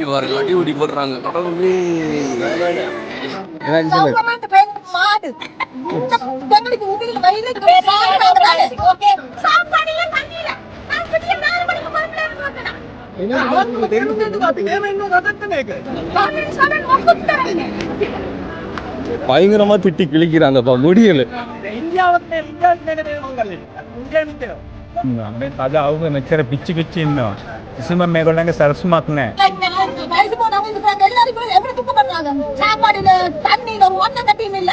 இவர்கள் அடி உடி போடுறாங்க. பயங்கரமா திட்டி கிழிக்கிறாங்கப்பா, முடியல. අද අවුව මෙච්චර පිච්චි පිච්චි ඉන්නවා. කිසිම මේගොල්ලන්ගේ සරසුමක් නැහැ. சாப்பாடுல தண்ணி ஒன்ன கட்டியும் இல்ல.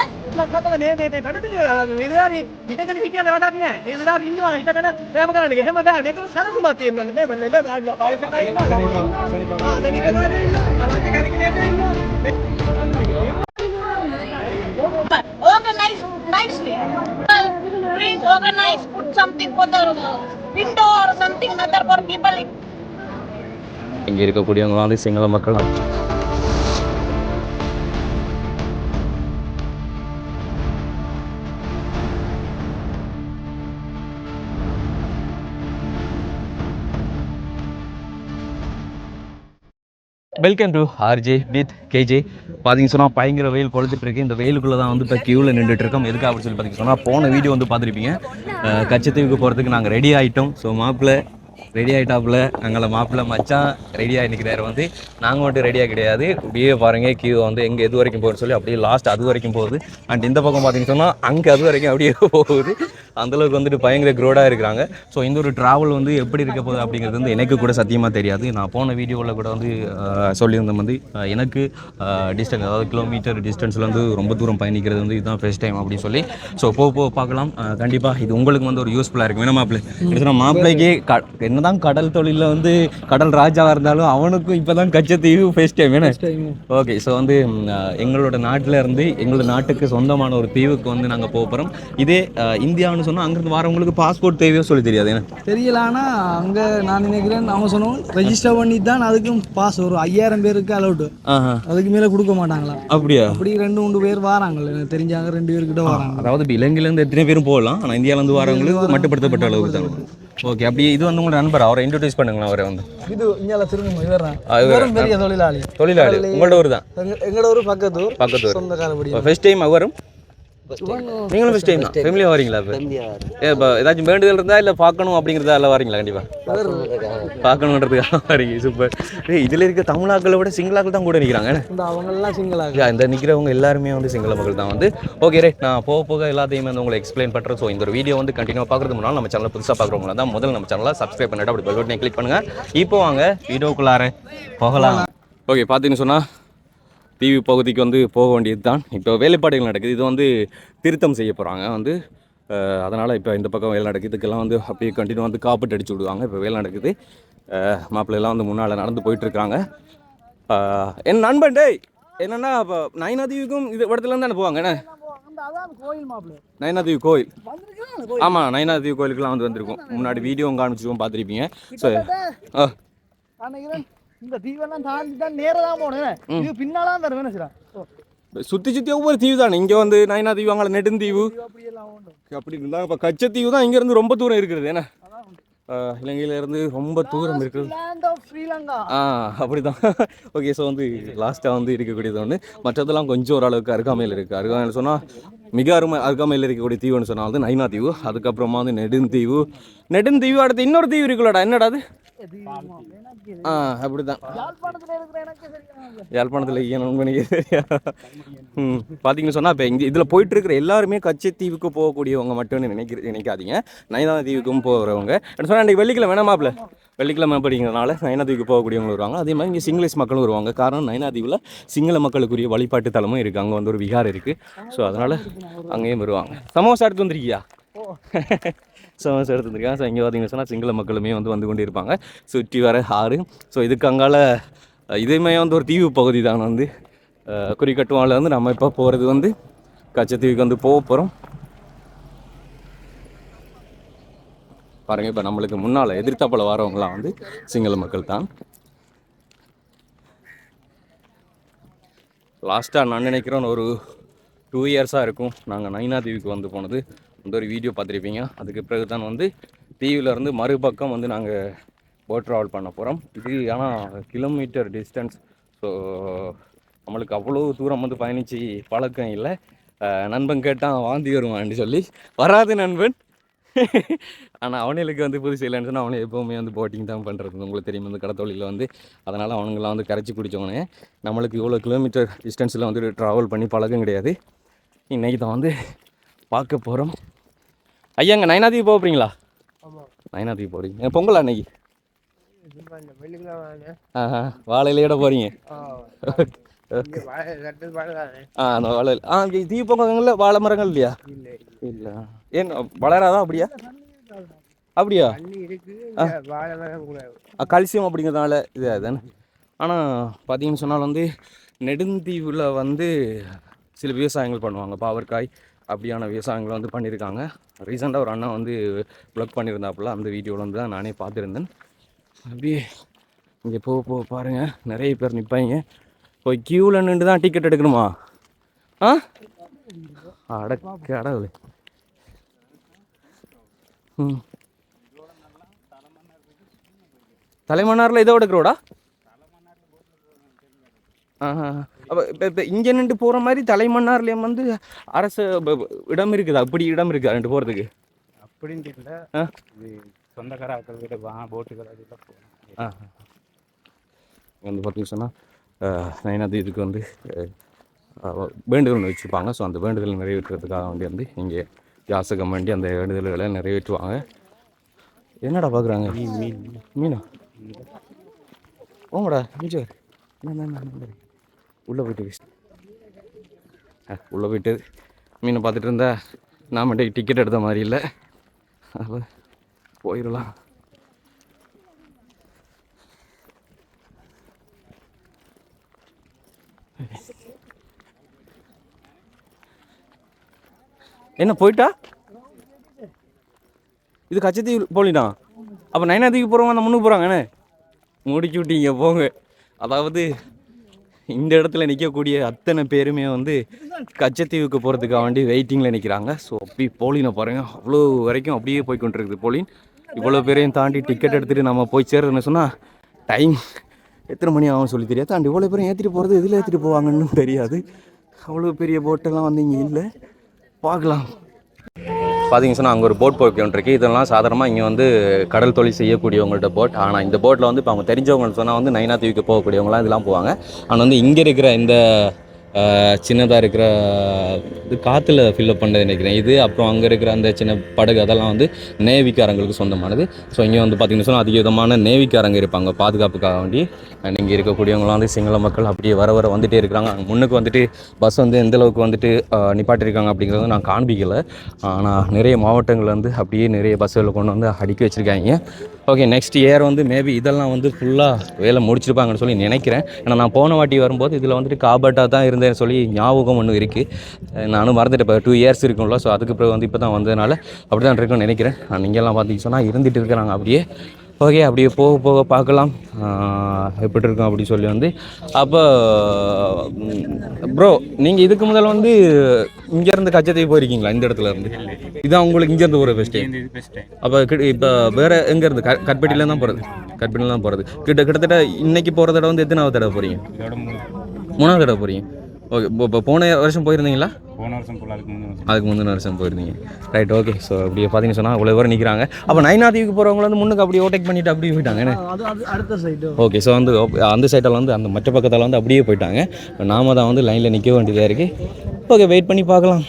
Organize nicely. Please organize, put something for the window or something other for people. இங்க இருக்கக்கூடியவங்க வந்து சிங்கள மக்கள். Welcome to RJ with KJ. பார்த்தீங்கன்னு சொன்னால் பயங்கர வெயில் கொளுத்துட்டு இருக்கு. இந்த வெயிலுக்குள்ளே தான் வந்து இப்போ க்யூவில் நின்றுட்டு இருக்கோம். எதுக்கு அப்படின்னு சொல்லி பார்த்தீங்கன்னா சொன்னால், போன வீடியோ வந்து பார்த்துருப்பீங்க. கச்சத்தீவுக்கு போகிறதுக்கு நாங்கள் ரெடி ஆகிட்டோம். ஸோ மாப்பிள்ளை ரெடி ஆகிட்டாப்புல, நாங்கள் மாப்பிள்ளை மச்சான் ரெடியாக நிற்கிறாரு. வந்து நாங்கள் மட்டும் ரெடியாக கிடையாது. அப்படியே பாருங்கள், கியூ வந்து எங்கே எது வரைக்கும் போகுதுன்னு சொல்லி அப்படியே லாஸ்ட் அது வரைக்கும் போகுது. அண்ட் இந்த பக்கம் பார்த்தீங்கன்னு சொன்னால் அங்கே அது வரைக்கும் அப்படியே போகுது. அந்தளவுக்கு வந்துட்டு பயங்கர க்ரோடாக இருக்கிறாங்க. ஸோ இந்த ஒரு ட்ராவல் வந்து எப்படி இருக்க போகுது அப்படிங்கிறது வந்து எனக்கு கூட சத்தியமாக தெரியாது. நான் போன வீடியோவில் கூட வந்து சொல்லியிருந்தேன் வந்து எனக்கு டிஸ்டன்ஸ், அதாவது கிலோமீட்டர் டிஸ்டன்ஸில் வந்து ரொம்ப தூரம் பயணிக்கிறது வந்து இதுதான் ஃபர்ஸ்ட் டைம் அப்படின்னு சொல்லி. ஸோ போக பார்க்கலாம். கண்டிப்பாக இது உங்களுக்கு வந்து ஒரு யூஸ்ஃபுல்லாக இருக்கும். ஏன்னா மாப்பிள்ளை மாப்பிள்ளைக்கு என்னதான் கடல் தொழிலில் வந்து கடல் ராஜாவாக இருந்தாலும் அவனுக்கும் இப்போ தான் கச்சத்தீவு ஃபர்ஸ்ட் டைம். ஏன்னா ஓகே, ஸோ வந்து எங்களோட நாட்டில் இருந்து எங்களோட நாட்டுக்கு சொந்தமான ஒரு தீவுக்கு வந்து நாங்கள் போக போகிறோம். இதே இந்தியான்னு சொன்னால் அங்கிருந்து வரவங்களுக்கு பாஸ்போர்ட் தேவையோ சொல்லி தெரியாது. ஏன்னா தெரியல. ஆனால் அங்கே நான் நினைக்கிறேன் அவங்க சொன்னோம் ரெஜிஸ்டர் பண்ணி தான் அதுக்கும் பாஸ் ஒரு 5000 பேருக்கு அலௌட்டு. அதுக்கு மேலே கொடுக்க மாட்டாங்களா? அப்படியா? அப்படி 2-3 பேர் வராங்க, எனக்கு தெரிஞ்சாங்க 2 பேர்கிட்ட வராங்க. அதாவது இப்போ இலங்கையிலேருந்து எத்தனை பேரும் போகலாம், ஆனால் இந்தியாவிலேருந்து வரவங்களுக்கு மட்டுப்படுத்தப்பட்ட அளவுக்கு தான். ஓகே, அப்படி இது வந்து உங்களோட நண்பர், அவரை இன்ட்ரோடியூஸ் பண்ணுங்களா? அவரை வந்து இது இங்கே திரும்ப இவரும் பெரிய தொழிலாளி உங்களோட ஊர் தான். எங்களோட ஊர் பக்கத்து சொந்தக்காரப்படி. ஃபர்ஸ்ட் டைம் அவரும் நீங்களும் ஃபர்ஸ்ட் டைம் தான் ஃபேமிலியாக வரீங்களா? இப்போ ஏதாச்சும் வேண்டுதல் இருந்தால் இல்லை பார்க்கணும் அப்படிங்கிறதா எல்லாம் வரீங்களா? கண்டிப்பாக பார்க்கணுன்றதுக்காக வரீங்க. சூப்பர். இதில் இருக்க தமிழாக்களை விட சிங்களாக்கள் தான் கூட நிற்கிறாங்க. அவங்கெல்லாம் சிங்களாக இந்த நிற்கிறவங்க எல்லாருமே வந்து சிங்கள மக்கள் தான். வந்து ஓகே ரைட், நான் போக எல்லாத்தையுமே வந்து உங்களை எக்ஸ்பிளைன் பண்ணுறேன். ஸோ இந்த ஒரு வீடியோ வந்து கண்டினியூ பார்க்குறது முன்னால் நம்ம சேனலில் புதுசாக பார்க்குறவங்களா தான் முதல்ல நம்ம சேனலை சப்ஸ்கிரைப் பண்ணிட்டு அப்படி பெல் பட்டனை கிளிக் பண்ணுங்கள். இப்போ வாங்க வீடியோக்குள்ளார போகலாம். ஓகே, பார்த்தீங்கன்னு சொன்னால் தீவு பகுதிக்கு வந்து போக வேண்டியது தான். இப்போ வேலைப்பாடுகள் நடக்குது. இது வந்து திருத்தம் செய்ய போகிறாங்க வந்து, அதனால் இப்போ இந்த பக்கம் வேலை நடக்குது. இதுக்கெல்லாம் வந்து அப்படியே கண்டினியூ வந்து காப்பீட்டு அடிச்சு விடுவாங்க. இப்போ வேலை நடக்குது. மாப்பிள்ளைலாம் வந்து முன்னால் நடந்து போயிட்டுருக்காங்க. என் நண்பன் டேய் என்னென்னா, இப்போ நயனாதீவுக்கும் இது இடத்துலேருந்து தானே போவாங்க. என்ன நயனாதீவு கோயில்? ஆமாம், நயனாதீவு கோயிலுக்குலாம் வந்து வந்திருக்கும். முன்னாடி வீடியோ காமிச்சிருக்கோம், பார்த்துருப்பீங்க. ஸோ இந்த தீவெல்லாம் தாண்டி தான் நேராக தான் போனேன். இது பின்னாலாம் தருவேன் சார். சுற்றி ஒவ்வொரு தீவு தானே. இங்கே வந்து நயனாதீவு, அங்கே நெடுந்தீவு அப்படி இருந்தால். இப்போ கச்சத்தீவு தான் இங்கேருந்து ரொம்ப தூரம் இருக்கிறது. ஏன்னா இலங்கையிலேருந்து ரொம்ப தூரம் இருக்குது. அப்படி தான். ஓகே, ஸோ வந்து லாஸ்ட்டாக வந்து இருக்கக்கூடியது ஒன்று. மற்றதெல்லாம் கொஞ்சம் ஓரளவுக்கு அருகாமையில் இருக்குது. அருகாமையில் சொன்னால் மிக அருகாமையில் இருக்கக்கூடிய தீவுன்னு சொன்னால் வந்து நயனாதீவு. அதுக்கப்புறமா வந்து நெடுந்தீவு. அடுத்து இன்னொரு தீவு இருக்குல்லடா, என்னடா அது? அப்படிதான். யாழ்ப்பாணத்தில் பார்த்தீங்கன்னு சொன்னால் இப்போ இங்கே இதில் போயிட்டு இருக்கிற எல்லாருமே கச்சத்தீவுக்கு போகக்கூடியவங்க மட்டும்னு நினைக்காதீங்க. நயனாதீவுக்கும் போகிறவங்க சொன்னால் இன்றைக்கி வெள்ளிக்கிழமை வேணாமாப்பில் வெள்ளிக்கிழமை படிக்கிறதுனால நயனாதீவுக்கு போகக்கூடியவங்க வருவாங்க. அதே மாதிரி இங்கே சிங்களீஸ் மக்களும் வருவாங்க. காரணம் நயனாதீவில் சிங்கள மக்களுக்குரிய வழிபாட்டு தலமும் இருக்குது. அங்கே வந்து ஒரு விகார் இருக்குது. ஸோ அதனால் அங்கேயும் வருவாங்க. சமோசா எடுத்து வந்துருக்கியா? சமோசா எடுத்து வந்துருக்காங்க. ஸோ இங்கே பார்த்தீங்கன்னு சொன்னால் சிங்கள மக்களுமே வந்து கொண்டு இருப்பாங்க. சுற்றி வர ஆறு. ஸோ இதுக்கு அங்கால இதுவுமே வந்து ஒரு தீவு பகுதி தான். வந்து குறிக்கட்டுவாவில் வந்து நம்ம இப்போ போகிறது வந்து கச்சத்தீவுக்கு வந்து போக போகிறோம். பாருங்கள், இப்போ நம்மளுக்கு முன்னால் எதிர்த்தாப்பில் வரவங்களாம் வந்து சிங்கள மக்கள் தான். லாஸ்ட்டாக நான் நினைக்கிறேன் ஒரு 2 இயர்ஸாக இருக்கும் நாங்கள் நயனாதீவுக்கு வந்து போனது. அந்த ஒரு வீடியோ பார்த்துருப்பீங்க. அதுக்கு பிறகு தான் வந்து தீவிலேருந்து மறுபக்கம் வந்து நாங்கள் போட் ட்ராவல் பண்ண போகிறோம். இது ஆனால் கிலோமீட்டர் டிஸ்டன்ஸ். ஸோ நம்மளுக்கு அவ்வளோ தூரம் வந்து பயணித்து பழக்கம் இல்லை. நண்பன் கேட்டான் வாந்தி வருவான்னு சொல்லி, வராது நண்பன். ஆனால் அவனுக்கு வந்து புதுசு இல்லைன்னு சொன்னால் அவனை எப்போவுமே வந்து போட்டிங் தான் பண்ணுறது. உங்களுக்கு தெரியும் வந்து கடத்தொழிலில் வந்து. அதனால் அவனுங்களாம் வந்து கரைச்சி குடித்தவனே. நம்மளுக்கு இவ்வளோ கிலோமீட்டர் டிஸ்டன்ஸில் வந்து ட்ராவல் பண்ணி பழக்கம் கிடையாது. இன்றைக்கி தான் வந்து பார்க்க போகிறோம். ஐயா அங்கே நயனாதீவு போகிறீங்களா? நயனாதீவு போகிறீங்க. பொங்கல் அன்னைக்கு வாழையிலையோட போகிறீங்க. அந்த வாழை தீவு பொங்கல்ல வாழை மரங்கள் இல்லையா? இல்லை. ஏன் வளராதா? அப்படியா? அப்படியா? கல்சியம் அப்படிங்கிறதுனால இது அதுதானே. ஆனால் பார்த்தீங்கன்னு சொன்னால் வந்து நெடுந்தீவில் வந்து சில விவசாயங்கள் பண்ணுவாங்க. பாவற்காய் அப்படியான விவசாயங்களை வந்து பண்ணியிருக்காங்க. ரீசெண்டாக ஒரு அண்ணா வந்து ப்ளாக் பண்ணியிருந்தாப்புல. அந்த வீடியோவில் வந்து தான் நானே பார்த்துருந்தேன். அப்படியே இங்கே போக பாருங்கள், நிறைய பேர் நிற்பாங்க. போய் க்யூவில் நின்று தான் டிக்கெட் எடுக்கணுமா? கடவுளே. தலைமன்னாரில் இதோட இருக்கிறோடா? அப்போ இப்போ இங்கே நின்று போகிற மாதிரி தலைமன்னார்லேயும் வந்து அரசு இடம் இருக்குதா? அப்படி இடம் இருக்குதா ரெண்டு போகிறதுக்கு? அப்படின்னு தெரியல. சொந்தக்கார ஆட்கள் கிட்ட போட்டுகள் வந்து பார்த்தீங்கன்னு சொன்னால் நயனாதீவுக்கு வந்து வேண்டுதல் வச்சுருப்பாங்க. ஸோ அந்த வேண்டுதல் நிறைவேற்றுறதுக்காக வேண்டி வந்து இங்கே யாசகம் வேண்டி அந்த வேண்டுதல்களை நிறைவேற்றுவாங்க. என்னடா பார்க்குறாங்க? மீனா ஓங்கடா மிஞ்சர் உள்ளே போயிட்டு உள்ளே போயிட்டு மீனை பார்த்துட்டு இருந்தா நாம் டிக்கெட் எடுத்த மாதிரி இல்லை. அப்போ போயிடலாம். என்ன போயிட்டா? இது கச்சத்தீவு போலினா? அப்போ நயனாதீவுக்கு போகிறவங்க அந்த முன்னுக்கு போகிறாங்கண்ணே. முடிச்சு விட்டீங்க போங்க. அதாவது இந்த இடத்துல நிற்கக்கூடிய அத்தனை பேருமே வந்து கச்சத்தீவுக்கு போகிறதுக்காக வேண்டி வெயிட்டிங்கில் நிற்கிறாங்க. ஸோ அப்படி போலினை பாருங்கள், அவ்வளோ வரைக்கும் அப்படியே போய் கொண்டிருக்குது போலின். இவ்வளோ பேரையும் தாண்டி டிக்கெட் எடுத்துகிட்டு நம்ம போய் சேர்றதுன்னு சொன்னால் டைம் எத்தனை மணி ஆகும் சொல்லி தெரியாது. தாண்டி இவ்வளோ பேரும் ஏற்றிட்டு போகிறது எதில் ஏற்றிட்டு போவாங்கன்னு தெரியாது. அவ்வளோ பெரிய போட்டெல்லாம் வந்து இங்கே இல்லை. பார்க்கலாம். பார்த்தீங்க சொன்னால் அங்கே ஒரு போட் போய்க்கிட்டு இதெல்லாம் சாதாரணமாக இங்கே வந்து கடல் தொழில் செய்யக்கூடியவங்கள்ட்ட போட். ஆனால் இந்த போட்டில் வந்து இப்போ அவங்க தெரிஞ்சவங்கள்ட்ட சொன்னால் வந்து நயனாதீவுக்கு போகக்கூடியவங்களாம் இதெல்லாம் போவாங்க. ஆனால் வந்து இங்கே இருக்கிற இந்த சின்னதாக இருக்கிற இது காற்றுல ஃபில்லப் பண்ணது நினைக்கிறேன் இது. அப்புறம் அங்கே இருக்கிற அந்த சின்ன படகு அதெல்லாம் வந்து நேவிக்காரங்களுக்கு சொந்தமானது. ஸோ இங்கே வந்து பார்த்திங்கன்னு சொன்னால் அதிக விதமான நேவிக்காரங்க இருப்பாங்க பாதுகாப்புக்காக வேண்டி. அண்ட் இங்கே இருக்கக்கூடியவங்களாம் வந்து சிங்கள மக்கள் அப்படியே வர வந்துகிட்டே இருக்கிறாங்க. அங்கே முன்னுக்கு வந்துட்டு பஸ் வந்து எந்தளவுக்கு வந்துட்டு நிப்பாட்டிருக்காங்க அப்படிங்கிறது நான் காண்பிக்கலை. ஆனால் நிறைய மாவட்டங்களில் வந்து அப்படியே நிறைய பஸ்ஸுகளை கொண்டு வந்து அடுக்கி வச்சுருக்காங்க. ஓகே, நெக்ஸ்ட் இயர் வந்து மேபி இதெல்லாம் வந்து ஃபுல்லாக வேலை முடிச்சிருப்பாங்கன்னு சொல்லி நினைக்கிறேன். ஏன்னா நான் போன வாட்டி வரும்போது இதில் வந்துட்டு காபட்டாக தான் இருந்தேன்னு சொல்லி ஞாபகம் ஒன்று இருக்குது. நானும் மறந்துட்டு இப்போ 2 இயர்ஸ் இருக்கும்ல. ஸோ அதுக்கு பிறகு வந்து இப்போ தான் வந்ததுனால அப்படி தான் இருக்குன்னு நினைக்கிறேன். நீங்கள்லாம் பார்த்தீங்கன்னு சொன்னால் இருந்துகிட்டு இருக்கிறாங்க அப்படியே. ஓகே, அப்படியே போக பார்க்கலாம் எப்படி இருக்கும் அப்படி சொல்லி வந்து. அப்போ ப்ரோ நீங்கள் இதுக்கு முதல்ல வந்து இங்கேருந்து கச்சத்தீவு போயிருக்கீங்களா? இந்த இடத்துல இருந்து இதான் உங்களுக்கு இங்கேருந்து போகிற பெஸ்ட் டைம்? அப்போ இப்போ வேறு எங்கேருந்து கட்பெட்டியில் தான் போகிறது? கட்பெட்டியில் தான் போகிறது. கிட்டத்தட்ட இன்றைக்கி போகிற தடவை வந்து எத்தனாவது தடவை போகிறீங்க? 3ஆவது தடவை போகிறீங்க. ஓகே, இப்போ போன வருஷம் போயிருந்தீங்களா? போன வருஷம் போல அதுக்கு முந்தின வருஷம் போயிருந்தீங்க. Right, okay. ஸோ அப்படியே பார்த்தீங்கன்னு சொன்னால் இவ்வளோ பேர் நிற்கிறாங்க. அப்போ நயனாதீவுக்கு போகிறவங்க வந்து முன்னுக்கு அப்படியே ஓவர்டேக் பண்ணிவிட்டு அப்படியே போயிட்டாங்க. அடுத்த சைடு. ஓகே, ஸோ வந்து அந்த சைட்டில் வந்து அந்த மற்ற பக்கத்தில் வந்து அப்படியே போயிட்டாங்க. நாம தான் வந்து லைனில் நிற்க வேண்டியதாக இருக்குது. ஓகே, வெயிட் பண்ணி பார்க்கலாம்.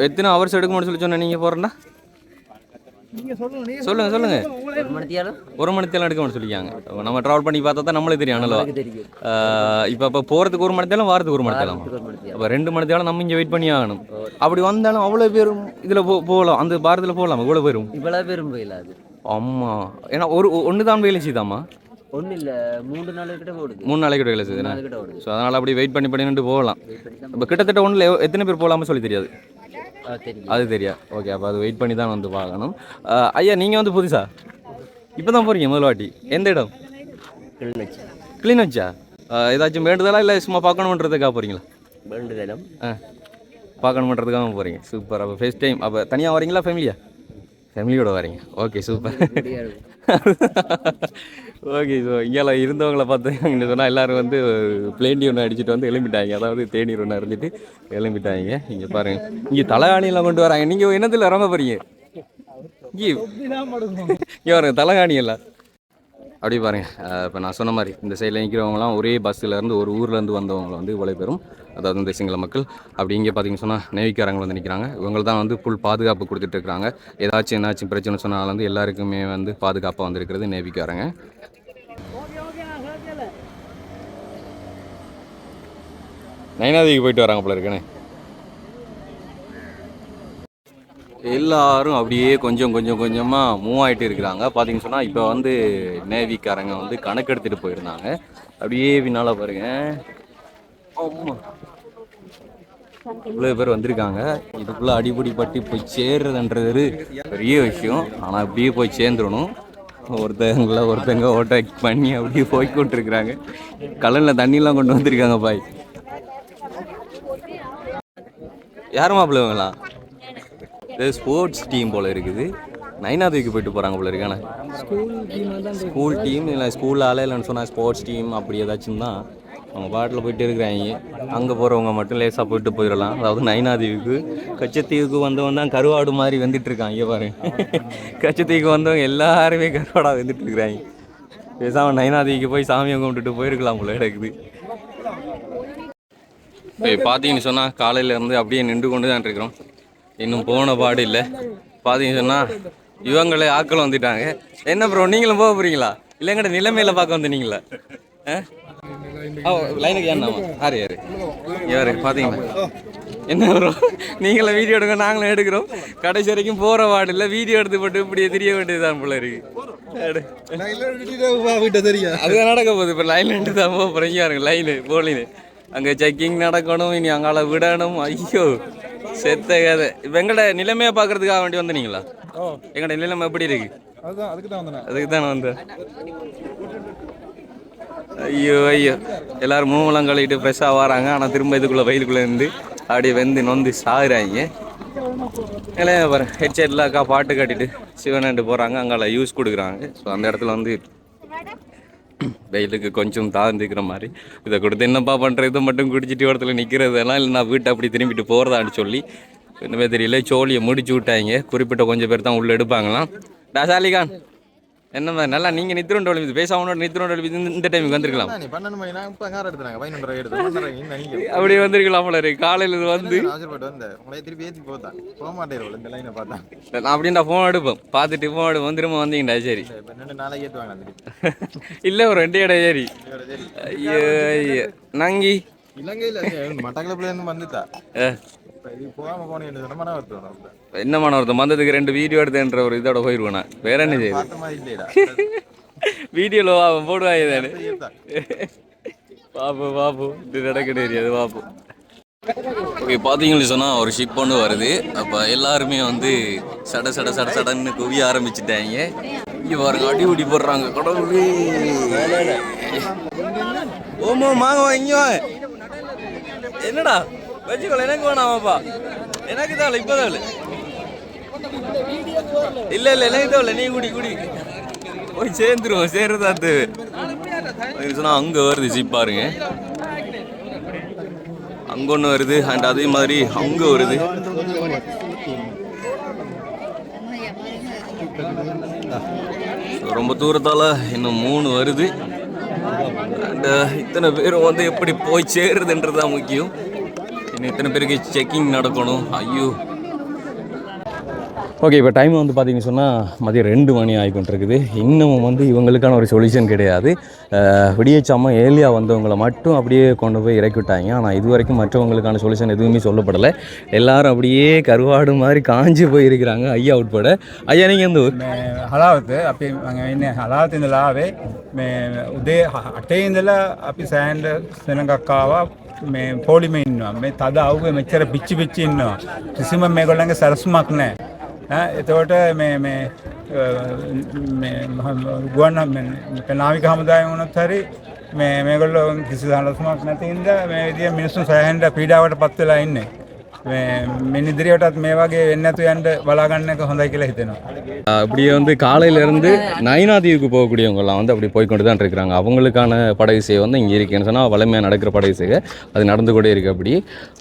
எத்தனை ஹவர்ஸ் எடுக்கும்னு சொல்லி சொன்னேன் நீங்கள் போகிறேன்னா? சொல்லுங்கள். 1 மணி நேரம் எடுக்கணும்னு சொல்லிக்காங்க. நம்ம ட்ராவல் பண்ணி பார்த்தா தான் நம்மளுக்கு தெரியும். அனலவா இப்போ போகிறதுக்கு 1 மணி நேரம், வாரத்துக்கு 1 மணி நேரம். அப்போ 2 மணி நேரம் நம்ம இங்கே வெயிட் பண்ணி ஆகணும். அப்படி வந்தாலும் அவ்வளோ பேரும் இதில் போகலாம், அந்த பாரத்தில் போகலாம். இவ்வளோ பேரும் போயிடலாது. ஆமா, ஏன்னா ஒன்று தான் வேலை செய்தாமா? ஒன்றும் இல்லை, 3 நாளைக்கு கிட்ட போடுது. 3 நாளைக்கு வேலை செய்யுதுண்ணா. ஸோ அதனால் அப்படி வெயிட் பண்ணிட்டு போகலாம். இப்போ கிட்டத்தட்ட ஒன்றில் எத்தனை பேர் போகலாமா சொல்லி தெரியாது. அது தெரியா. ஓகே, அப்போ அது வெயிட் பண்ணி தான் வந்து பார்க்கணும். ஐயா நீங்கள் வந்து புதுசா இப்போ தான் போகிறீங்க முதல் வாட்டி? எந்த இடம்? கிளிநொச்சியா? ஏதாச்சும் வேண்டுதலா இல்லை சும்மா பார்க்கணுன்றதுக்காக போகிறீங்களா? வேண்டுதலும் பார்க்கணுன்றதுக்காக போகிறீங்க. சூப்பர். அப்போ ஃபர்ஸ்ட் டைம் அப்போ தனியாக வரீங்களா ஃபேமிலியா? ஃபேமிலியோட வரீங்க. Okay super. ஓகே. ஸோ இங்கே இருந்தவங்களை பார்த்தீங்கன்னு சொன்னால் எல்லோரும் வந்து பிளேண்டி ஒன்று அடிச்சுட்டு வந்து எழும்பிட்டாங்க. அதாவது தேநீர் ஒன்று அடிச்சுட்டு எழும்பிட்டாங்க. இங்கே பாருங்கள், இங்கே தலைகாணியெல்லாம் கொண்டு வராங்க. நீங்கள் என்னத்தில் இறங்க போகிறீங்க? இங்கே பாருங்க தலைகாணி எல்லாம் அப்படி பாருங்கள். இப்போ நான் சொன்ன மாதிரி இந்த சைடில் நிற்கிறவங்களாம் ஒரே பஸ்ஸிலேருந்து ஒரு ஊர்லேருந்து வந்தவங்களை வந்து இவ்வளோ பேரும், அதாவது இந்த சிங்கள மக்கள். அப்படி இங்கே பார்த்தீங்கன்னு சொன்னால் நேவிக்காரங்க வந்து நிற்கிறாங்க. இவங்க தான் வந்து ஃபுல் பாதுகாப்பு கொடுத்துட்ருக்காங்க. என்னாச்சும் பிரச்சனை சொன்னால் வந்து எல்லாருக்குமே வந்து பாதுகாப்பாக வந்துருக்கிறது நேவிக்காரங்க. நயனாதிக்கு போயிட்டு வராங்க போல இருக்குண்ணே. எல்லாரும் அப்படியே கொஞ்சம் கொஞ்சமாக மூவ் ஆகிட்டு இருக்கிறாங்க. பார்த்தீங்கன்னு சொன்னால் இப்போ வந்து நேவிக்காரங்க வந்து கணக்கெடுத்துட்டு போயிருந்தாங்க. அப்படியே பின்னால் பாருங்க, இவ்வளோ பேர் வந்திருக்காங்க. இதுக்குள்ளே அடிப்படி பட்டி போய் சேர்றதுன்றது பெரிய விஷயம். ஆனால் அப்படியே போய் சேர்ந்துடணும். ஒருத்தங்க ஓட்டை பண்ணி அப்படியே போய் கொண்டிருக்கிறாங்க. கலனில் தண்ணியெலாம் கொண்டு வந்திருக்காங்க பாய். யாருமா பிள்ளைங்களா? இது ஸ்போர்ட்ஸ் டீம் போல் இருக்குது. நயனாதிக்கு போயிட்டு போகிறாங்க போல இருக்கானே. ஸ்கூல் டீம் இல்லை ஸ்கூல் இல்லைன்னு சொன்னால் ஸ்போர்ட்ஸ் டீம் அப்படி ஏதாச்சும் தான் அவங்க பாட்டில் போயிட்டு இருக்கிறாங்க. அங்கே போகிறவங்க மட்டும் லேசாக போயிட்டு போயிடலாம். அதாவது நயனாதீவுக்கு கச்சத்தீவுக்கு வந்தவன் தான் கருவாடு மாதிரி வந்துட்டுருக்கான். இங்கே பாருங்க, கச்சத்தீவுக்கு வந்தவங்க எல்லாருமே கருவாடாக வந்துட்டு இருக்கிறாங்க. பேசாமல் நயனாதீவுக்கு போய் சாமியை கும்பிட்டுட்டு போயிருக்கலாம் போல இருக்குது. பார்த்தீங்கன்னு சொன்னால் காலையிலேருந்து அப்படியே நின்று கொண்டு தான் இருக்கிறோம். இன்னும் போன பாடு இல்லை. பார்த்தீங்கன்னு சொன்னால் இவங்களே ஆக்கள் வந்துட்டாங்க. என்ன ப்ரோ நீங்களும் போக போகிறீங்களா? இல்லைங்கட நிலைமையில் பார்க்க வந்துட்டீங்களா? லைனுக்கு ஏன்னாமா யார் யார் பார்த்தீங்களா? என்ன ப்ரோ நீங்களும் வீடியோ எடுங்க, நாங்களும் எடுக்கிறோம். கடைசி வரைக்கும் போகிற வார்டு இல்லை, வீடியோ எடுத்து போட்டு இப்படியே தெரிய வேண்டியதுதான் போல இருக்கு. அது நடக்க போகுது. இப்போ லைன் எடுத்து தான் போக போகிறீங்க. யாருங்க லைனு போலின்னு அங்கே செக்கிங் நடக்கணும், இனி அங்கால விடணும். ஐயோ செத்த கதை. இப்போ எங்கள்ட நிலைமையை பார்க்கறதுக்காக வேண்டி வந்தீங்களா? எங்கள்ட நிலைமை எப்படி இருக்கு? அதுக்கு தானே வந்தேன். ஐயோ எல்லாரும் மூமெல்லாம் கழிட்டு ஃப்ரெஷ்ஷாக வராங்க. ஆனால் திரும்ப இதுக்குள்ளே வயலுக்குள்ளே இருந்து அப்படியே வெந்து நொந்து சாகுறாங்க. இல்லை பாருங்க, ஹெட்செட்டில் அக்கா பாட்டு கட்டிட்டு சிவனண்டு போகிறாங்க. அங்கால யூஸ் கொடுக்குறாங்க. ஸோ அந்த இடத்துல வந்து வெயிலுக்கு கொஞ்சம் தாழ்ந்துக்கிற மாதிரி இதை கொடுத்து என்னப்பா பண்ணுற, இதை மட்டும் குடிச்சிட்டு இடத்துல நிற்கிறதெல்லாம் இல்லை நான் வீட்டை அப்படி திரும்பிட்டு போகிறதான்னு சொல்லி இன்னுமே தெரியல. சோழியை முடிச்சு விட்டாங்க. குறிப்பிட்ட கொஞ்சம் பேர் தான் உள்ளே எடுப்பாங்களாம். டாசாலிகான் என்ன நல்லா நீங்கள் நித்திரோண்டு ஒழிப்பு பேசாமனோட நித்திரோண்டு ஒழிப்பு இந்த டைமுக்கு வந்திருக்கலாம். அப்படி வந்திருக்கலாம் போல இருக்கு. காலையில் வந்து அப்படின்டா ஃபோன் எடுப்போம். பார்த்துட்டு ஃபோன் எடுப்போம். திரும்ப வந்தீங்கடா. சரி இல்லை ஒரு 2 இடம் ஏறி. ஐயோ ஐயோ நங்கி என்ன மன வருத்தம் வந்ததுக்கு 2 வீடியோ எடுத்துன்ற ஒரு இதோட போயிடுவேன். நான் வேற என்ன செய்யுது வீடியோவில் போடுவாங்க தானே. பாப்போம் இது நடக்க தெரியாது பாப்போம். ஓகே பார்த்தீங்கன்னு சொன்னால் ஒரு ஷிப் ஒன்று வருது. அப்போ எல்லாருமே வந்து சடன்னு குவிய ஆரம்பிச்சுட்டாங்க. இங்கே பாருங்க அடி போடுறாங்க. கடவுளே ஓமோ மாங்க இங்கே என்னடா வச்சுக்கோல எனக்கு வேணாமாப்பா. எனக்கு தான் இப்போதான் இல்லை எனக்கு தான் நீ குடி போய் சேர்ந்துருவோம். சேர்றதா சொன்னா அங்கே வருது ஷிப் பாருங்க. அங்கே ஒன்று வருது அண்ட் அதே மாதிரி அங்கே வருது. ரொம்ப தூரத்தால் இன்னும் 3 வருது. அண்ட் இத்தனை பேரும் வந்து எப்படி போய் சேருதுன்றதுதான் முக்கியம். இன்னும் இத்தனை பேருக்கு செக்கிங் நடக்கணும். ஐயோ ஓகே இப்போ டைம் வந்து பார்த்தீங்கன்னு சொன்னால் மதியம் 2 மணி ஆகிக்கொண்டிருக்குது. இன்னமும் வந்து இவங்களுக்கான ஒரு சொல்யூஷன் கிடையாது. விடியச்சாமல் ஏலியாக வந்தவங்களை மட்டும் அப்படியே கொண்டு போய் இறக்கி விட்டாங்க. ஆனால் இது வரைக்கும் மற்றவங்களுக்கான சொல்யூஷன் எதுவுமே சொல்லப்படலை. எல்லாரும் அப்படியே கருவாடு மாதிரி காஞ்சி போய் இருக்கிறாங்க ஐயா உட்பட. ஐயா நீங்கள் எந்த ஊர்? හලාවත අපි ඉන්න හලාවත ඉඳලාවේ මේ උදේ 8 ඉඳලා අපි සෑන්ඩ සෙනඟක් ආවා. මේ පොලිමේ ඉන්නවා. මේ තද අවුවේ මෙච්චර පිච්චි ඉන්නවා. කිසිම මේගොල්ලන්ගේ සරසුමක් නැහැ. එතකොට මේ ගුවන් නාවික හමුදාය වුණොත් හරි මේගොල්ලෝ කිසි සලසුමක් නැති ඉඳලා මේ විදිය මිනිස්සු සෑහෙන පීඩාවට පත් වෙලා ඉන්නේ. මෙන්න ඉදිරියටත් මේ වගේ වෙන්නේ නැතු යන්න බලා ගන්න එක හොඳයි කියලා හිතෙනවා. அப்படியே வந்து காலையிலேருந்து நைனா தீவுக்கு போகக்கூடியவங்கலாம் வந்து அப்படி போய்க்கொண்டு தான் இருக்கிறாங்க. அவங்களுக்கான படகு சேவை வந்து இங்கே இருக்குன்னு சொன்னால் வளமையாக நடக்கிற படகு சேவை அது நடந்து கொண்டே இருக்குது அப்படி.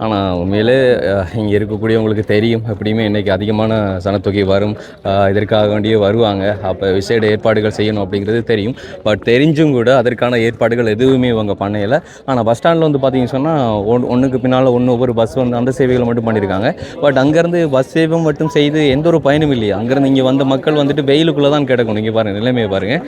ஆனால் உண்மையிலே இங்கே இருக்கக்கூடியவங்களுக்கு தெரியும் எப்படியுமே இன்றைக்கி அதிகமான சனத்தொகை வரும், இதற்காக வேண்டியே வருவாங்க, அப்போ விசேட ஏற்பாடுகள் செய்யணும் அப்படிங்கிறது தெரியும். பட் தெரிஞ்சும் கூட அதற்கான ஏற்பாடுகள் எதுவுமே இவங்க பண்ணையில். ஆனால் பஸ் ஸ்டாண்டில் வந்து பார்த்தீங்கன்னு சொன்னால் ஒன்றுக்கு பின்னால் ஒவ்வொரு பஸ் வந்து அந்த சேவைகளை மட்டும் பண்ணியிருக்காங்க. பட் அங்கேருந்து பஸ் சேவை மட்டும் செய்து எந்த ஒரு பயனும் இல்லையா. அங்கேருந்து இங்கே வந்த மக்கள் வந்துட்டு வெயிலுக்குள்ளே தான் கிடக்கணும். இங்கே பாருங்கள் நிலைமையை பாருங்கள்.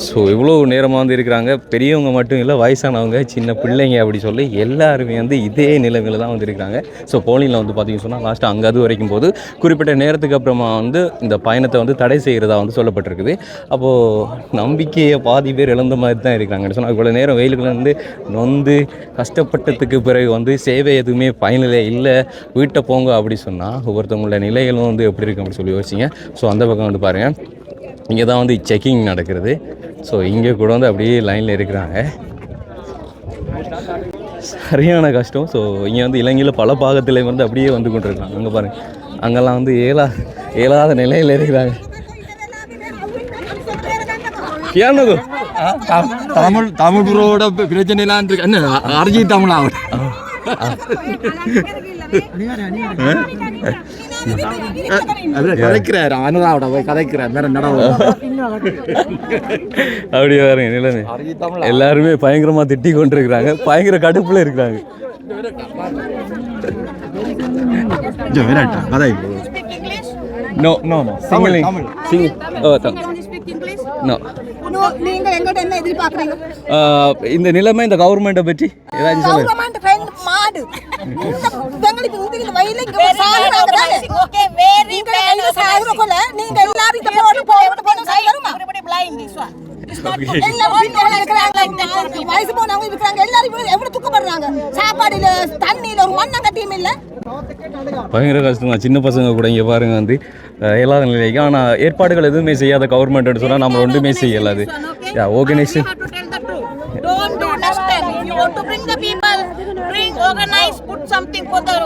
ஸோ இவ்வளோ நேரமாக வந்து இருக்கிறாங்க. பெரியவங்க மட்டும் இல்லை, வயசானவங்க, சின்ன பிள்ளைங்க அப்படி சொல்லி எல்லாருமே வந்து இதே நிலைமையில் தான் வந்து இருக்கிறாங்க. ஸோ போலிங்கில் வந்து பார்த்தீங்கன்னு சொன்னால் லாஸ்ட்டாக அங்கே அது வரைக்கும் போது குறிப்பிட்ட நேரத்துக்கு அப்புறமா வந்து இந்த பயணத்தை வந்து தடை செய்கிறதா வந்து சொல்லப்பட்டிருக்குது. அப்போது நம்பிக்கையை பாதி பேர் இழந்த மாதிரி தான் இருக்கிறாங்கன்னு சொன்னால் இவ்வளோ நேரம் வெயிலுக்குள்ள வந்து நொந்து கஷ்டப்பட்டதுக்கு பிறகு வந்து சேவை எதுவுமே பயனிலே இல்லை, வீட்டை போங்க அப்படி சொன்னால் ஒவ்வொருத்தவங்களோட நிலைகளும் வந்து எப்படி இருக்கும் அப்படி சொல்லி யோசிச்சிங்க. ஸோ அந்த பக்கம் வந்து பாருங்கள், இங்கே தான் வந்து செக்கிங் நடக்கிறது. ஸோ இங்கே கூட வந்து அப்படியே லைனில் இருக்கிறாங்க. சரியான கஷ்டம். ஸோ இங்கே வந்து இலங்கையில் பல பாகத்தில் வந்து அப்படியே வந்து கொண்டிருக்காங்க. அங்கே பாருங்கள், அங்கெல்லாம் வந்து இயலாத நிலையில் இருக்கிறாங்க. ஏன்னது தமிழோட பிரச்சனைலாம் இருக்கு. என்ன அர்ஜி தமிழ் ஆகும் கதைக்கிறார், அனுராவோட போய் கதைக்கிறார். வேற அப்படியே பாருங்க நிலைமை. எல்லாருமே பயங்கரமாக திட்டி கொண்டிருக்கிறாங்க, பயங்கர கடுப்பில் இருக்கிறாங்க. கதை no no no single single oh no. நீங்க எங்கிட்ட என்ன எதிர்பார்க்குறீங்க? இந்த நிலைமை இந்த கவர்மெண்ட்டை பற்றி ஏதாச்சும் சொல்லுங்க. மாடு எங்களுக்கு இந்த வயல இங்க ஓகே வெரி பேட் சாகுறக்குள்ள நீங்க எல்லாரும் இத போட்டு வருமா everybody blind this one வயசு போனவங்க இருக்கிறாங்க, எல்லாரும் எப்படி துக்கப்படுறாங்க. சாப்பாடுல தண்ணியில ஒரு மண்ணங்கட்டியும் இல்லை. பயங்கர கஷ்டம் தான். சின்ன பசங்க கூட இங்கே பாருங்க வந்து இல்லாத நிலைக்கு. ஆனால் ஏற்பாடுகள் எதுவுமே செய்யாத கவர்மெண்ட்னு சொன்னால் நம்ம ஒன்றுமே செய்யலாது. Organisation Don't do understand. If you want to bring the people, organize, put something for the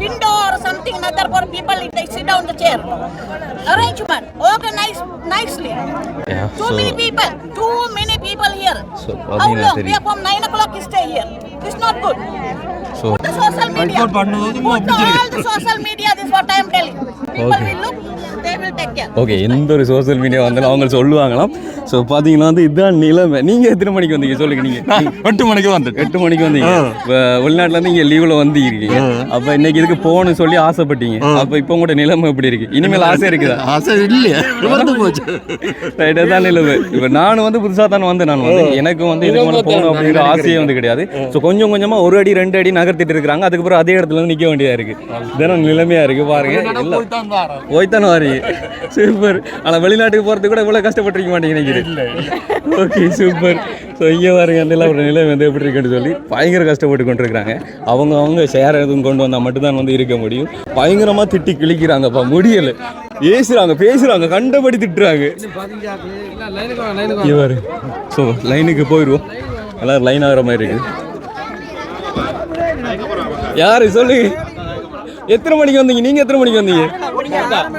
window or something another for people if they sit down the chair. Arrangement, organize nicely. Too many people here. So, how long? We are from 9 o'clock to stay here. It's not good. So, put the social media. Put all the social media. This is what I am telling. People will look. They will take care. Okay, எந்த ஒரு social media வந்தாலும் அவங்க சொல்லுவாங்களாம். So பார்த்தீங்கன்னா வந்து இதுதான் நிலைமை. நீங்கள் எத்தனை மணிக்கு வந்தீங்க சொல்லுங்க? நீங்கள் 8 மணிக்கு வந்து 8 மணிக்கு வந்தீங்க. இப்போ வெளிநாட்டிலேருந்து இங்கே லீவில் வந்து இருக்கீங்க. அப்போ இன்னைக்கு இதுக்கு போகணும்னு சொல்லி ஆசைப்பட்டீங்க. அப்போ இப்போ உங்களோட நிலைமை எப்படி இருக்கு? இனிமேல் ஆசை இருக்குதா? ஆசை இல்லையா? போச்சு ரைட்டாக தான் நிலைமை. இப்போ நான் வந்து புதுசாக தான் வந்தேன். நான் வந்து எனக்கு வந்து இதுக்கு மேலே போகணும் அப்படிங்கிற ஆசையே வந்து கிடையாது. ஸோ கொஞ்சம் கொஞ்சமாக ஒரு அடி 2 அடி நகர்த்திட்டு இருக்கிறாங்க. அதுக்கப்புறம் அதே இடத்துல வந்து நிற்க வேண்டியதாக இருக்குது. இதெல்லாம் நிலைமையாக இருக்குது பாருங்க. எல்லாம் போய்த்தானே வாரி சூப்பர். ஆனால் வெளிநாட்டுக்கு போகிறதுக்கு கூட இவ்வளோ கஷ்டப்பட்டிருக்க மாட்டேங்க நினைக்கிறேன். Okay super. ஸோ இங்கே பாருங்க அந்த ஒரு நிலை வந்து எப்படி இருக்குன்னு சொல்லி பயங்கர கஷ்டப்பட்டு கொண்டு இருக்கிறாங்க. அவங்க ஷேர் எதுவும் கொண்டு வந்தால் மட்டும்தான் வந்து இருக்க முடியும். பயங்கரமாக திட்டி கிழிக்கிறாங்கப்பா, முடியலை. பேசுகிறாங்க கண்டபடி திட்டுறாங்க. இவர் ஸோ லைனுக்கு போயிடுவோம். எல்லோரும் லைன் ஆகிற மாதிரி இருக்குது. யார் சொல்லுங்க, எத்தனை மணிக்கு வந்தீங்க? நீங்கள் எத்தனை மணிக்கு வந்தீங்க?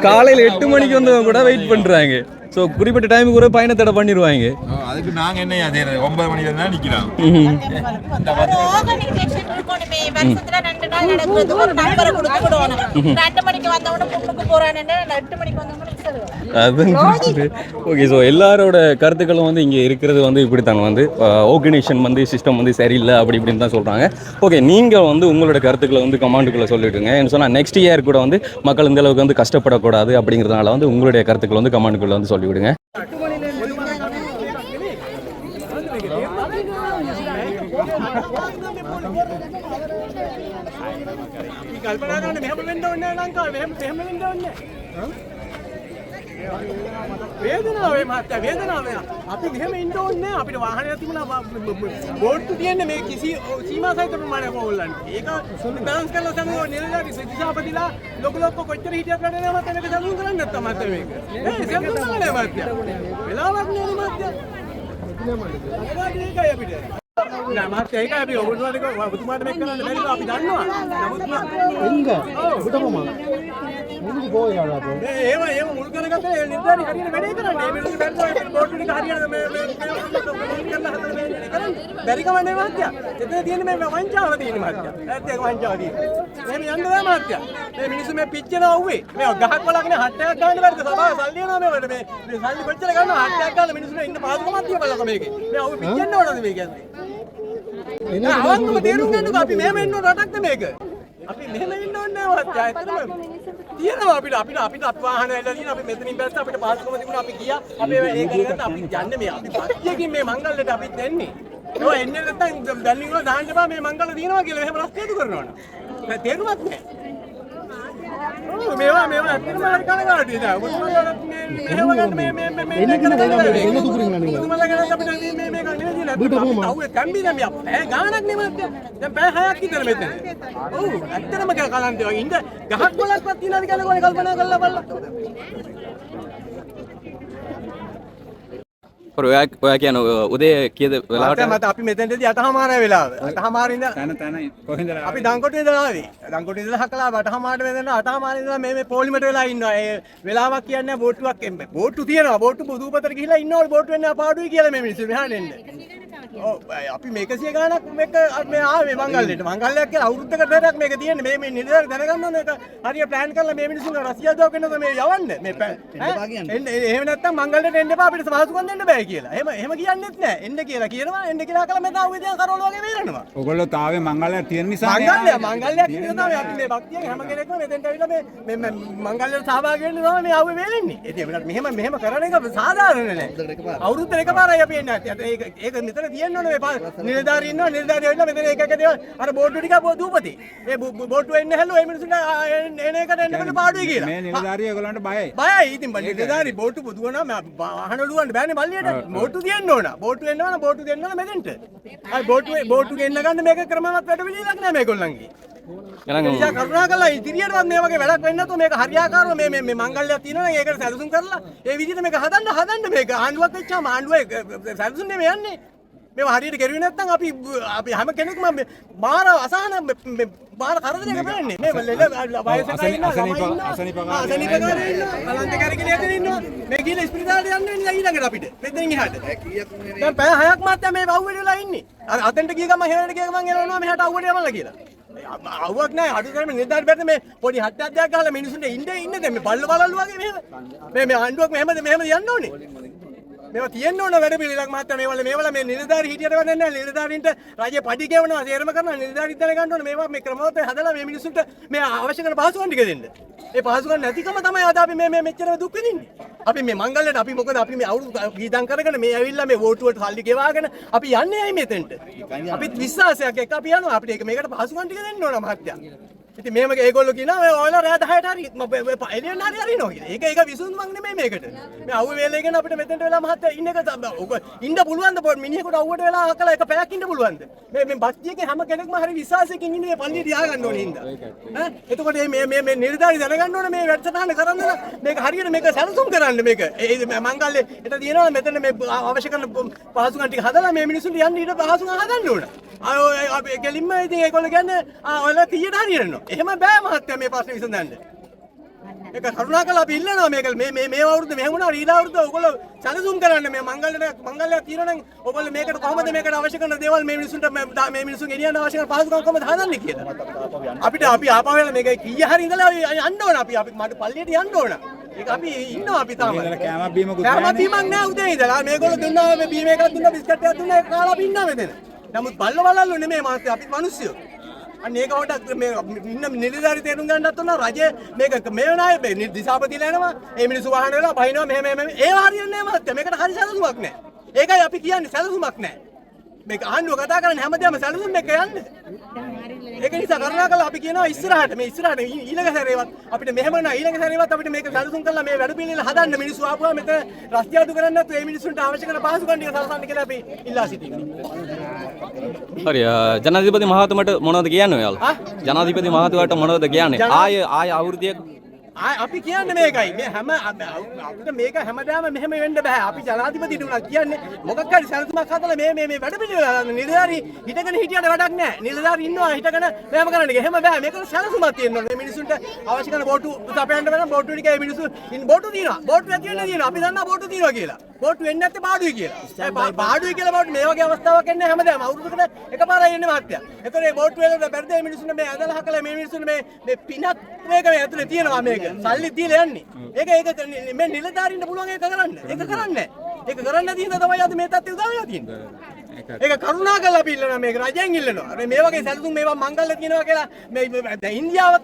காலையில் 8 மணிக்கு வந்தவங்க கூட வெயிட் பண்ணுறாங்க. ஸோ குறிப்பிட்ட டைமுக்கு ஒரு பயணத்தடை பண்ணிடுவாங்க. அதுக்கு நாங்கள் என்ன அதே 9 மணிக்கு தான் நிற்கிறோம். வருஷத்துல 2 நாள் நடக்கிறது ஒரு நம்பரை கொடுத்து விடுவாங்க. 2 மணிக்கு வந்தவன பொண்ணுக்கு போறானே 8 மணிக்கு வந்தவன ஓகே. ஸோ எல்லாரோட கருத்துக்களும் வந்து இங்கே இருக்கிறது வந்து இப்படித்தாங்க வந்து ஆர்கனைசேஷன் வந்து சிஸ்டம் வந்து சரியில்லை அப்படி இப்படின்னு தான் சொல்கிறாங்க. ஓகே, நீங்கள் வந்து உங்களோட கருத்துக்களை வந்து கமாண்டுக்குள்ளே சொல்லிவிடுங்க. என்ன சொன்னால் நெக்ஸ்ட் இயர் கூட வந்து மக்கள் இந்த அளவுக்கு வந்து கஷ்டப்படக்கூடாது அப்படிங்கிறதுனால வந்து உங்களுடைய கருத்துக்களை வந்து கமாண்டுக்குள்ளே வந்து சொல்லிவிடுங்க. වේදනාවේ මහත්තයා වේදනාවේ අපි මෙහෙම ඉන්න ඕනේ නැහැ. අපිට වාහනයක් තිබුණා බෝට්ටු තියන්නේ මේ කිසි සීමා සහිත ප්‍රමාණයක් ඕල්ලන්නේ. ඒක බැලන්ස් කරලා සමග නිලධාරි සිතාපතිලා ලොකු කොච්චර හිටියත් වැඩ නැහැ මහත්තයා. මේක සම්මුඛ කරන්නේ නැත්තම් මහත්තයා මේක. ඒ සම්මුඛ කරන්නේ මහත්තයා. වෙලාවක් නෑ මහත්තයා. ඒකයි අපිට නෑ මහත්තයා ඒකයි අපි ඔබතුමාට ඔබතුමාට මේක කරන්න බැරිද අපි දන්නවා. නමුත් ඒව මුල් කරගත්තේ නිර්ධාරි හරියට වැඩේ කරන්නේ. මේ මිනිස්සු බැලුවා බෝඩ් එක හරියට මේ බැරි කමන්නේ මහත්තයා. එතන තියෙන මේ වංචාව තියෙන මහත්තයා. ඇත්ත ඒක වංචාව තියෙන. එහෙම යන්න බෑ මහත්තයා. මේ මිනිස්සු මේ පිච්චෙනවා උවේ. මේ ගහක් වලගෙන හට්ටයක් ගන්න බැරිද? සභාව සල්ලි යනවා මේවට. මේ සල්ලි කොච්චර ගන්නවා හට්ටයක් ගන්න මිනිස්සුන්ට ඉන්න පහසුකමක් තියපළක මේකේ. මේ අවු පිච්චෙන්න ඕනද මේ කියන්නේ? අවංකව තේරුම් ගන්නකො අපි මෙහෙම ඉන්න රටක්ද මේක? අපි මෙහෙම ඉන්න ඕනේ මහත්තයා. ඇත්තටම තියෙනවා අපිට අපි වාහන ඇවිල්ලා තියෙනවා. අපි මෙතනින් බැස්ස අපිට පහසුකම තිබුණා. අපි ගියා. අපි ඒක ගත්තා. අපි යන්නේ මේ අපි පත්‍යකින් මේ මංගල්‍යයට අපිත් එන්නේ. ඔය එන්නේ නැත්තම් දැල්ලින් වල දාන්න බෑ මේ මංගල්‍ය දිනනවා කියලා එහෙම රස්තියතු කරනවනේ. ඒක තේරුමක් නෑ. මේවා ඇත්තටම හරි කනගාටුයි නෑ. ඔබතුමාලා මෙහෙම ගන්න මේ ඔබතුමාලා ගන්න අපිට මේ ගන්න නේද? අවුවේ කම්බි නම් ඈ ගානක් නෙමෙයි. දැන් පැය 6ක් විතර මෙතන. ඔව් ඇත්තටම කලන්තේ වගේ ඉඳ ගහක් වලක්වත් තියනවාද කියලා කොහේ කල්පනා කරලා බලලා. ඔයා කියන උදේ කීයද වෙලාවට මට අපි මෙතනදී 8:00 වෙලාව 8:00 ඉඳලා තන කොහෙන්ද අපි දංකොටුවේ ඉඳලා ආවේ. දංකොටුවේ ඉඳලා හකලා 8:00 වෙනකන් 8:00 ඉඳලා මේ පොලිමට වෙලා ඉන්නවා. ඒ වෙලාවක් කියන්නේ බෝට්ටුවක් බෝට්ටු තියෙනවා. බෝට්ටු බුදුපතට ගිහිලා ඉන්නවලු බෝට්ටු වෙන්න පාඩුයි කියලා මේ මිනිස්සු මෙහාට එන්න. ඔව් අපි මේක 100 ගාණක් මේක මේ ආවේ මංගල්‍යයට. මංගල්‍යයක් කියලා අවුරුද්දකට දෙයක් මේක තියෙන්නේ. මේ නිරදර දැනගන්න ඕනේ. ඒක හරිය ප්ලෑන් කරලා මේ මිනිස්සුන්ව රසියා දව කෙනෙක් මේ යවන්න. මේ එහෙම නැත්තම් මංගල්‍යයට එන්න එපා අපිට සාසුකම් දෙන්න බෑ කියලා. එහෙම කියන්නෙත් නෑ. එන්න කියලා කියනවා. එන්න කියලා කළා මෙතන ආවේ දැන් කරවල වගේ වේරනවා. ඔයගොල්ලෝ තාවේ මංගල්‍යයක් තියෙන නිසා මංගල්‍යයක් කියන තමයි අපි මේ භක්තියෙන් හැම කෙනෙක්ම මෙතෙන්ට ඇවිල්ලා මේ මංගල්‍යයට සහභාගී වෙන්න තමයි මේ ආවේ වේලෙන්නේ. ඉතින් අපිට මෙහෙම කරන එක සාධාරණ නෑ. අවුරුද්දට එකපාරයි අපි එන්නේ. ඒක මෙතන තියෙන්න ඕනේ මේ නිලධාරී ඉන්නවා. නිලධාරී ඇවිල්ලා මෙතන එක දේවල් අර බෝඩ්ඩු ටික දූපතේ. ඒ බෝඩ්ඩු එන්න හැලුවා ඒ මිනිස්සුන්ට එන එකට එන්න බෑ පාඩුයි කියලා. මේ නිලධාරී ඒගොල්ලන්ට බයයි. බයයි. ඉතින් නිලධාරී බෝඩ්ඩු දුවනවා වාහන දුවන්න බෑනේ බල්ලියට. බෝඩ්ඩු තියන්න ඕන. බෝට්ටු එන්න ඕන බෝට්ටු දෙන්න ඕන මෙතෙන්ට. අය බෝට්ටු ගෙන්න ගන්න මේක ක්‍රමවත් වැඩ පිළිලක් නෑ මේගොල්ලන්ගේ. එනිසා කරුණාකරලා ඉදිරියටවත් මේ වගේ වැඩක් වෙන්නේ නැතුව මේක හරියාකාරව මේ මංගල්‍යයක් තියෙනවා නම් ඒකට සැලසුම් කරලා ඒ විදිහට මේක හදන්න මේක ආණ්ඩුවක් වෙච්චාම ආණ්ඩුවේ සැලසුම් නෙමෙයි යන්නේ. මේවා හරියට කරුවේ නැත්නම් අපි හැම කෙනෙක්ම බාර අසහන බාර කරදරයක වෙන්නේ. මේ වයසක ඉන්නවා අසනීපකාරී ඉන්නවා අලන්තකාරී කෙනෙක් ඉන්නවා. මේ ගිහලා ස්පිරිතාලෙට යන්න වෙන්නේ ඊළඟට අපිට. මෙතෙන් එහාට. දැන් පැය 6ක් මාත්‍යා මේ අවුවට වෙලා ඉන්නේ. අතෙන්ට ගිය ගමන් හෙලට ගිය ගමන් එනවා මෙහාට අවුවට යවලා කියලා. අවුවක් නැහැ. අඩු තරමේ නිලධාරි පැත්තේ මේ පොඩි හට්ටක් දෙයක් ගහලා මිනිසුන්ට ඉන්නේ දැන් මේ බල්ල බලල්ලු වගේ මෙහෙම. මේ ආණ්ඩුවක් මෙහෙම යන්න ඕනේ. මේවා තියෙන්න ඕන වැඩ පිළිලක් මහත්තයා මේවල මේ නිලධාරි හිටියට වැඩක් නැහැ. නිලධාරීන්ට රජයේ පඩි ගෙවනවා සේරම කරනවා. නිලධාරීත් දැනගන්න ඕනේ මේවා මේ ක්‍රමවත් හදලා මේ මිනිස්සුන්ට මේ අවශ්‍ය කරන පහසුකම් ටික දෙන්න. ඒ පහසුකම් නැතිකම තමයි අද අපි මේ මෙච්චර දුක් විඳින්නේ. අපි මේ මංගල්‍යයට අපි මොකද අපි මේ අවුරුදු ගීදම් කරගෙන මේ ඇවිල්ලා මේ වෝටුවට සල්ලි ගෙවාගෙන අපි යන්නේ ඇයි මෙතෙන්ට? අපිත් විශ්වාසයක් එක්ක අපි යනවා. අපිට ඒක මේකට පහසුකම් ටික දෙන්න ඕන මහත්තයා. ඉතින් මේක ඒගොල්ලෝ කියනවා මේ ඔයාලා රෑ 10ට හරි එළියෙන් හරි හරිනවා කියලා. ඒක විසඳුමක් නෙමෙයි මේකට. මේ අවුව වේලේගෙන අපිට මෙතෙන්ට වෙලා මහත්තයා ඉන්න එක ඉන්න පුළුවන්ද මිනිහෙකුට අවුවට වෙලා අකලා එක පැයක් ඉන්න පුළුවන්ද? මේ බස්තියකින් හැම කෙනෙක්ම හරි විශ්වාසයකින් ඉන්නේ පල්ලිය තියාගන්න ඕනේ හින්දා. එතකොට මේ නිලධාරි දැනගන්න ඕනේ මේ වැඩසටහන කරන්න මේක හරියට මේක සැලසුම් කරන්න මේක. මංගල්‍ය එතන තියෙනවා මෙතන මේ අවශ්‍ය කරන පහසුකම් ටික හදලා මේ මිනිස්සුන්ට යන්න ඊට පහසුකම් හදන්න ඕන. අපි කෙලින්ම ඉතින් ඒගොල්ලෝ කියන්නේ ඔයාලා කීයට හරියනවා. එහෙම බෑ මහත්තයා මේ ප්‍රශ්නේ විසඳන්න. ඒක කරුණාකරලා අපි ඉල්ලනවා මේක මේ අවුරුද්ද මෙහෙම වුණා ඊළඟ අවුරුද්ද ඔයගොල්ලෝ සැලසුම් කරන්න මේ මංගල්‍යයක් තියෙනවා නම් ඔයගොල්ලෝ මේකට කොහොමද මේකට අවශ්‍ය කරන දේවල් මේ මිනිසුන්ට මේ මිනිසුන් ගෙනියන්න අවශ්‍ය කරන පහසුකම් කොහොමද හදන්නේ කියලා. අපිට අපි ආපහු වෙලා මේක කීය හරි ඉඳලා යන්න ඕන අපි මට පල්ලියට යන්න ඕන. ඒක අපි ඉන්නවා අපි තාම. කෑමක් බීමකුත් කෑමක් බීමක් නෑ උදේ ඉඳලා. මේගොල්ලෝ දුන්නා මේ බීම එකක් දුන්නා බිස්කට් එකක් දුන්නා ඒක කාලා අපි ඉන්නවා මෙතන. නමුත් බල්ලවලල්ලු නෙමෙයි මාත්‍යා අපි මිනිස්සුયો. අන්න ඒක හොට මේ ඉන්න නිලධාරි තේරුම් ගන්නත් උනා රජය මේක මේ නාය මේ දිසාපතිලා යනවා ඒ මිනිස්සු වාහන වල බහිනවා මෙහෙම ඒව හරියන්නේ නැහැ මහත්තයා. මේකට හරි සැලසුමක් නැහැ. ඒකයි අපි කියන්නේ සැලසුමක් නැහැ. මේක ආණ්ඩුව කතා කරන්නේ හැමදේම සැලසුම් එක්ක යන්නේ. ඒක නිසා කරුණාකරලා අපි කියනවා ඉස්සරහට ඊළඟ සැරේවත් අපිට මෙහෙම නා ඊළඟ සැරේවත් අපිට මේක සැලසුම් කරලා මේ වැඩ පිළිවෙල හදන්න මිනිස්සු ආපුවා මෙතන රස්තියාදු කරන්නේ නැත්නම් මේ මිනිස්සුන්ට අවශ්‍ය කරන පහසුකම් ටික සලසන්න කියලා අපි ඉල්ලා සිටිනවා. හරි ජනාධිපති මහතුමට මොනවද කියන්නේ ඔයාලා? ජනාධිපති මහතුමාට මොනවද කියන්නේ? ආය අවුරුද්දයක් අපි කියන්න මේකයි මේ හැම අපිට මේක හැමදාම මෙහෙම වෙන්න බෑ. අපි ජනාධිපතිට උනා කියන්නේ මොකක් හරි සැලසුමක් හදලා මේ වැඩ පිළිවෙල නිලධාරි හිටගෙන හිටියට වැඩක් නෑ. නිලධාරි ඉන්නවා හිටගෙන මෙහෙම කරන්න. එහෙම බෑ. මේක සැලසුමක් තියෙනවා. මේ මිනිසුන්ට අවශ්‍ය කරන බෝට්ටු සපයන්න වෙන බෝට්ටු ටික මේ මිනිස්සු බෝට්ටු දිනවා. බෝට්ටු ඇති වෙන්න දිනවා. අපි දන්නා බෝට්ටු දිනවා කියලා. බෝට්ටු වෙන්නේ නැත්තේ පාඩුයි කියලා. පාඩුයි කියලා බෝට්ටු මේ වගේ අවස්ථාවක් එන්නේ හැමදාම අවුරුද්දකට එකපාරයි එන්නේ මහත්තයා. ඒතර මේ බෝට්ටු වල බැරිද මේ මිනිස්සුන්ට මේ අදලා හකලා මේ මිනිස්සුන්ට මේ පිනක් මේක මේ ඇතුලේ තියෙනවා මේක. සල්ලි දීලා යන්නේ. ඒක මේ නිලධාරීන්ට පුළුවන් ඒක කරන්න. ඒක කරන්නේ නැහැ. ඒක කරන්න නැති හින්දා තමයි අද මේ තත්ත්වය උදා වෙලා තියෙන්නේ. ඒක කරුණා කරලා අපි ඉල්ලනවා මේක රජෙන් ඉල්ලනවා. මේ වගේ සැලසුම් මේවා මංගල්‍ය තියෙනවා කියලා මේ ඉන්දියාවත්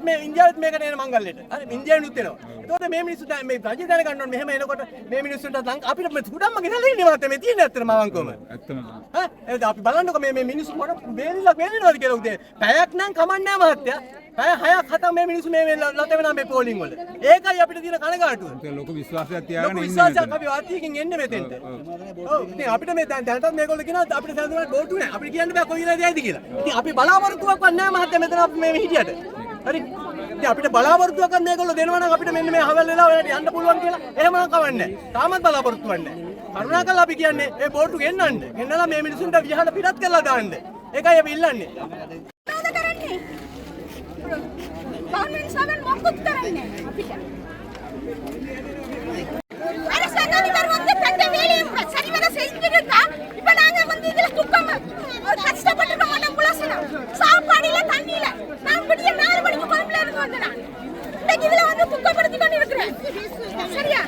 මේකට එන මංගල්‍යයට. හරි ඉන්දියාවෙනුත් එනවා. ඒතකොට මේ මිනිස්සු මේ රජය දැනගන්න ඕනේ මෙහෙම එනකොට මේ මිනිස්සුන්ට අපිට සුඩම්ම ගෙනල්ලා ඉන්නේ මාත් මේ තියෙන ඇත්තටම අවංකවම. ඇත්තම. හා අපි බලන්නකො මේ මිනිස්සු මොන වේලිලක් වේලිනවද කියලා උදේ. පැයක් නම් කමන්නේ නැහැ මහත්තයා. පැය 6ක් 7ක් මේ මිනිස්සු මේ ලත වෙනා මේ පෝලිං වල. ඒකයි අපිට තියෙන කනගාටුව. ඒක ලොකු විශ්වාසයක් තියාගෙන ඉන්නේ. විශ්වාසයක් අපි වාතියකින් එන්නේ මෙතෙන්ට. ඔව් ඉතින් අපිට මේ දැනටත් මේගොල්ලෝ කියනවා අපිට සැලසුමක් බෝට්ටු නැහැ. අපිට කියන්න බෑ කොයි වෙලාවද යයිද කියලා. ඉතින් අපි බලාපොරොත්තුවක් වත් නැහැ මහත්තයා මෙතන අපි මේ හිටියට. හරි. ඉතින් අපිට බලාපොරොත්තුවක් වත් මේගොල්ලෝ දෙනවා නම් අපිට මෙන්න මේ හවල් වෙලා ඔයාලට යන්න පුළුවන් කියලා. එහෙම නම් කවන්නේ නැහැ. තාමත් බලාපොරොත්තුවක් නැහැ. කරුණාකරලා අපි කියන්නේ මේ බෝට්ටු ගෙන්නන්න. ගෙන්නලා මේ මිනිසුන්ට විහාර පිටත් කරලා දාන්න. ඒකයි අපි ඉල්ලන්නේ. ගවර්න්මන්ට් සමන් මොකුත් කරන්නේ අපිට. අර සගනි වරුන්ගේ තත්ත්වය வேலையும் சரிவர செஞ்சிருக்கா. இப்ப நாங்க வந்து இதுல துக்கம் கஷ்டப்பட்டு நம்ம புலசனா. சாப்பாடு இல்ல தண்ணி இல்ல. நான் விடிய 4 மணிக்கு குழம்புல இருந்து வந்தேன். இன்னைக்கு இதுல வந்து துக்கப்படுத்தி கொண்டு இருக்கிறேன். சரியா?